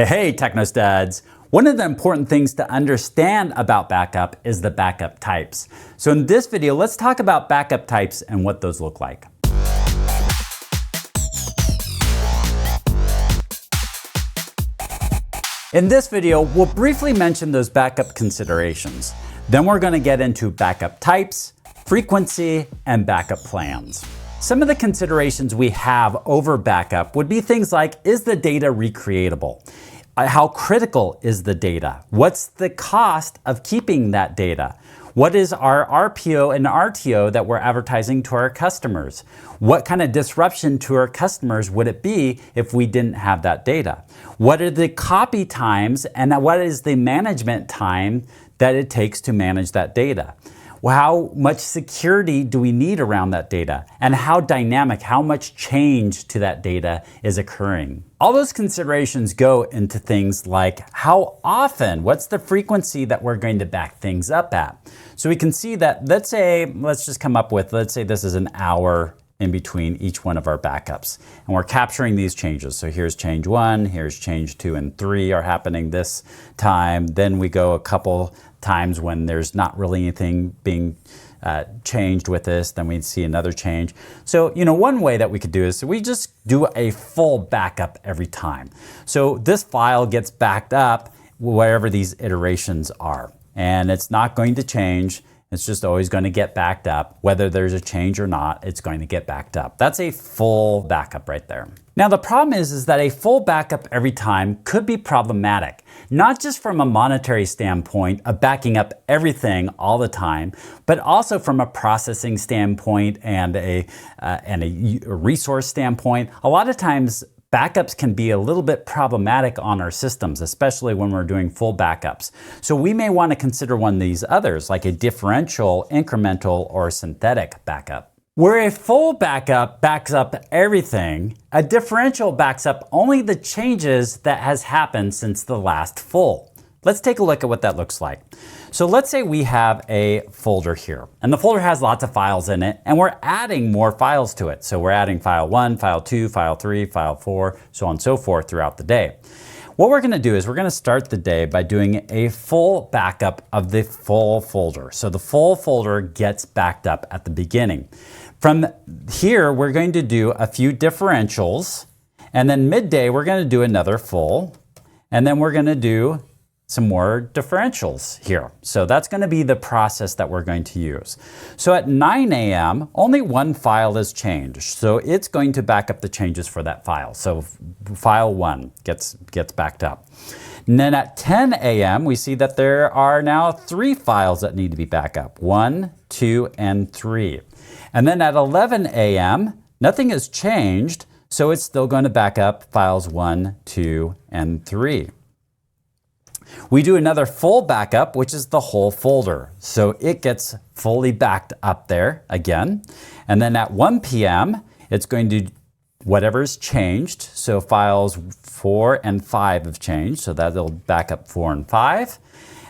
Hey, Technostuds! One of the important things to understand about backup is the backup types. So in this video, let's talk about backup types and what those look like. In this video, we'll briefly mention those backup considerations. Then we're going to get into backup types, frequency, and backup plans. Some of the considerations we have over backup would be things like, is the data recreatable? How critical is the data? What's the cost of keeping that data? What is our RPO and RTO that we're advertising to our customers? What kind of disruption to our customers would it be if we didn't have that data? What are the copy times and what is the management time that it takes to manage that data? How much security do we need around that data? And how dynamic, how much change to that data is occurring? All those considerations go into things like how often, what's the frequency that we're going to back things up at? So we can see that, let's say this is an hour in between each one of our backups. And we're capturing these changes. So here's change 1, here's change 2 and 3 are happening this time. Then we go a couple times when there's not really anything being changed with this, then we'd see another change. So, one way that we could do is we just do a full backup every time. So this file gets backed up wherever these iterations are. And it's not going to change. It's just always going to get backed up. Whether there's a change or not, it's going to get backed up. That's a full backup right there. Now the problem is that a full backup every time could be problematic, not just from a monetary standpoint of backing up everything all the time, but also from a processing standpoint and a resource standpoint. A lot of times backups can be a little bit problematic on our systems, especially when we're doing full backups. So we may want to consider one of these others, like a differential, incremental, or synthetic backup. Where a full backup backs up everything, a differential backs up only the changes that has happened since the last full. Let's take a look at what that looks like. So let's say we have a folder here, and the folder has lots of files in it, and we're adding more files to it. So we're adding file 1, file 2, file 3, file 4, so on and so forth throughout the day. What we're gonna do is we're gonna start the day by doing a full backup of the full folder. So the full folder gets backed up at the beginning. From here, we're going to do a few differentials, and then midday, we're gonna do another full, and then we're gonna do some more differentials here. So that's going to be the process that we're going to use. So at 9 a.m., only one file is changed. So it's going to back up the changes for that file. So file 1 gets backed up. And then at 10 a.m., we see that there are now 3 files that need to be backed up. 1, 2, and 3. And then at 11 a.m., nothing has changed. So it's still going to back up files 1, 2, and 3. We do another full backup, which is the whole folder. So it gets fully backed up there again. And then at 1 p.m., it's going to do whatever's changed. So files 4 and 5 have changed. So that'll back up 4 and 5.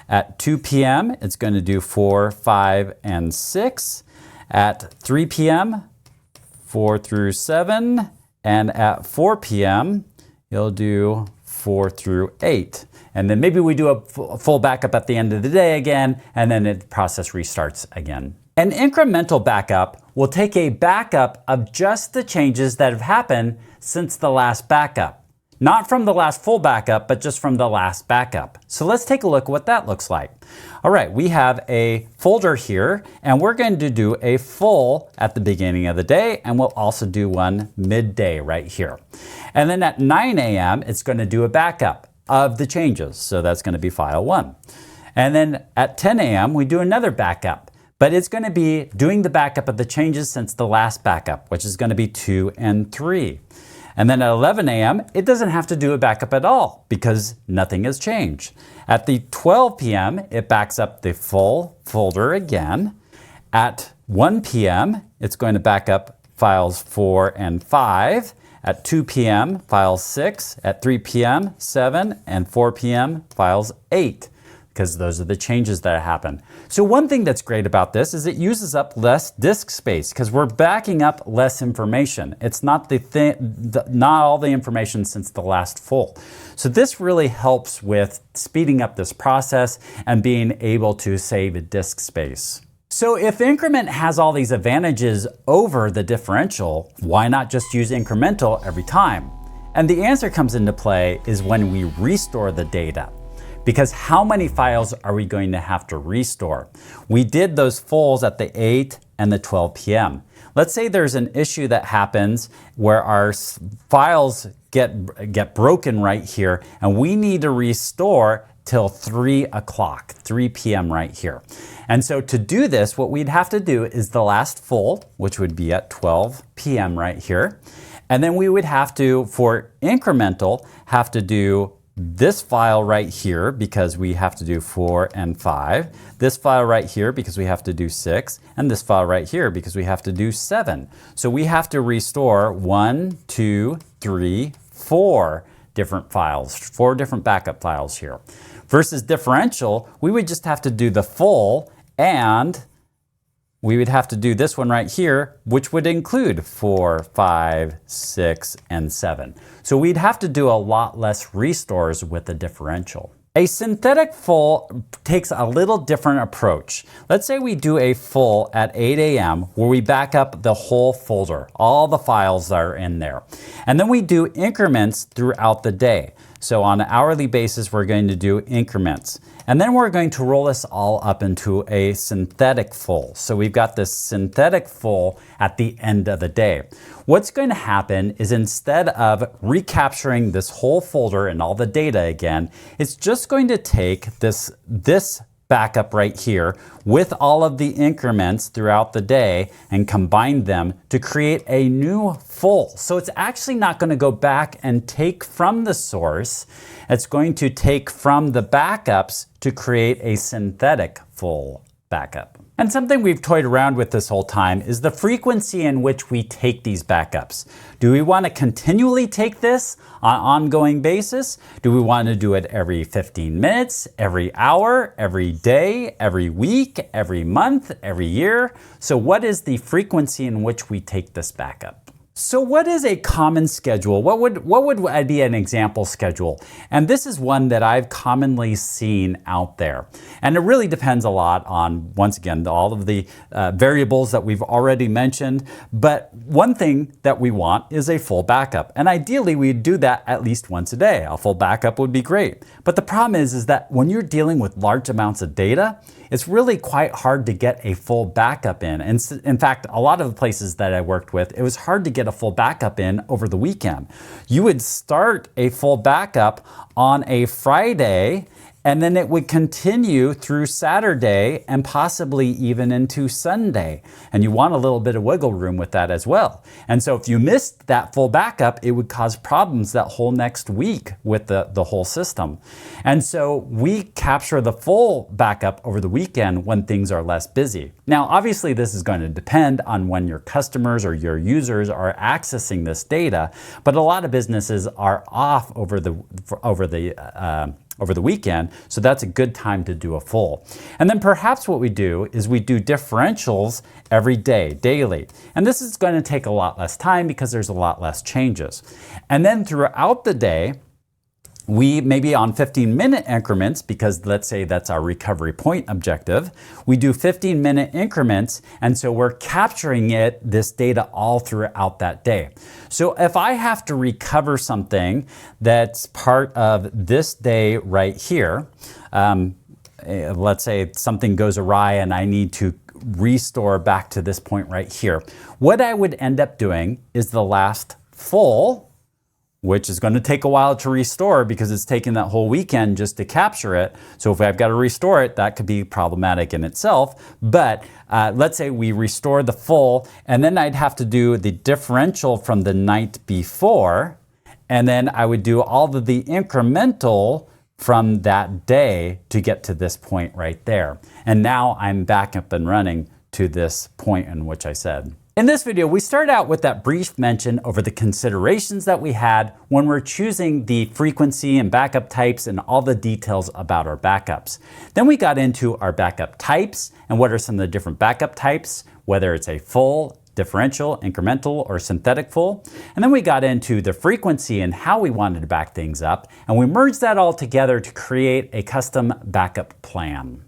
At 2 p.m., it's going to do 4, 5, and 6. At 3 p.m., 4 through 7. And at 4 p.m., you'll do 4 through 8. And then maybe we do a full backup at the end of the day again, and then the process restarts again. An incremental backup will take a backup of just the changes that have happened since the last backup. Not from the last full backup, but just from the last backup. So let's take a look at what that looks like. All right, we have a folder here, and we're going to do a full at the beginning of the day, and we'll also do one midday right here. And then at 9 a.m., it's going to do a backup of the changes. So that's going to be file 1. And then at 10 a.m., we do another backup, but it's going to be doing the backup of the changes since the last backup, which is going to be 2 and 3. And then at 11 a.m., it doesn't have to do a backup at all because nothing has changed. At the 12 p.m., it backs up the full folder again. At 1 p.m., it's going to back up files 4 and 5. At 2 p.m., files 6. At 3 p.m., 7. And 4 p.m., files 8. because those are the changes that happen. So one thing that's great about this is it uses up less disk space because we're backing up less information. It's not not all the information since the last full. So this really helps with speeding up this process and being able to save disk space. So if increment has all these advantages over the differential, why not just use incremental every time? And the answer comes into play is when we restore the data. Because how many files are we going to have to restore? We did those fulls at the 8 and the 12 p.m. Let's say there's an issue that happens where our files get broken right here and we need to restore till 3 o'clock, 3 p.m. right here. And so to do this, what we'd have to do is the last full, which would be at 12 p.m. right here. And then we would have to, for incremental, have to do this file right here because we have to do 4 and 5, this file right here because we have to do 6, and this file right here because we have to do 7. So we have to restore 1, 2, 3, 4 different files, 4 different backup files here. Versus differential, we would just have to do the full, and we would have to do this one right here, which would include 4, 5, 6, and 7. So we'd have to do a lot less restores with the differential. A synthetic full takes a little different approach. Let's say we do a full at 8 a.m. where we back up the whole folder, all the files that are in there. And then we do increments throughout the day. So on an hourly basis, we're going to do increments. And then we're going to roll this all up into a synthetic full. So we've got this synthetic full at the end of the day. What's going to happen is instead of recapturing this whole folder and all the data again, it's just going to take this backup right here with all of the increments throughout the day and combine them to create a new full. So it's actually not going to go back and take from the source. It's going to take from the backups to create a synthetic full backup. And something we've toyed around with this whole time is the frequency in which we take these backups. Do we want to continually take this on an ongoing basis? Do we want to do it every 15 minutes, every hour, every day, every week, every month, every year? So what is the frequency in which we take this backup? So what is a common schedule? What would be an example schedule? And this is one that I've commonly seen out there. And it really depends a lot on, once again, all of the variables that we've already mentioned. But one thing that we want is a full backup. And ideally, we'd do that at least once a day. A full backup would be great. But the problem is that when you're dealing with large amounts of data, it's really quite hard to get a full backup in. And in fact, a lot of the places that I worked with, it was hard to get a full backup in over the weekend. You would start a full backup on a Friday, and then it would continue through Saturday and possibly even into Sunday. And you want a little bit of wiggle room with that as well. And so if you missed that full backup, it would cause problems that whole next week with the whole system. And so we capture the full backup over the weekend when things are less busy. Now, obviously, this is going to depend on when your customers or your users are accessing this data, but a lot of businesses are off over the weekend, so that's a good time to do a full. And then perhaps what we do is we do differentials every day, daily. And this is going to take a lot less time because there's a lot less changes. And then throughout the day, we maybe on 15-minute increments, because let's say that's our recovery point objective, we do 15-minute increments, and so we're capturing this data all throughout that day. So if I have to recover something that's part of this day right here, let's say something goes awry and I need to restore back to this point right here, what I would end up doing is the last full, which is going to take a while to restore because it's taking that whole weekend just to capture it. So if I've got to restore it, that could be problematic in itself. But let's say we restore the full, and then I'd have to do the differential from the night before, and then I would do all of the incremental from that day to get to this point right there. And now I'm back up and running to this point in which I said. In this video, we start out with that brief mention over the considerations that we had when we're choosing the frequency and backup types and all the details about our backups. Then we got into our backup types and what are some of the different backup types, whether it's a full, differential, incremental, or synthetic full. And then we got into the frequency and how we wanted to back things up, and we merged that all together to create a custom backup plan.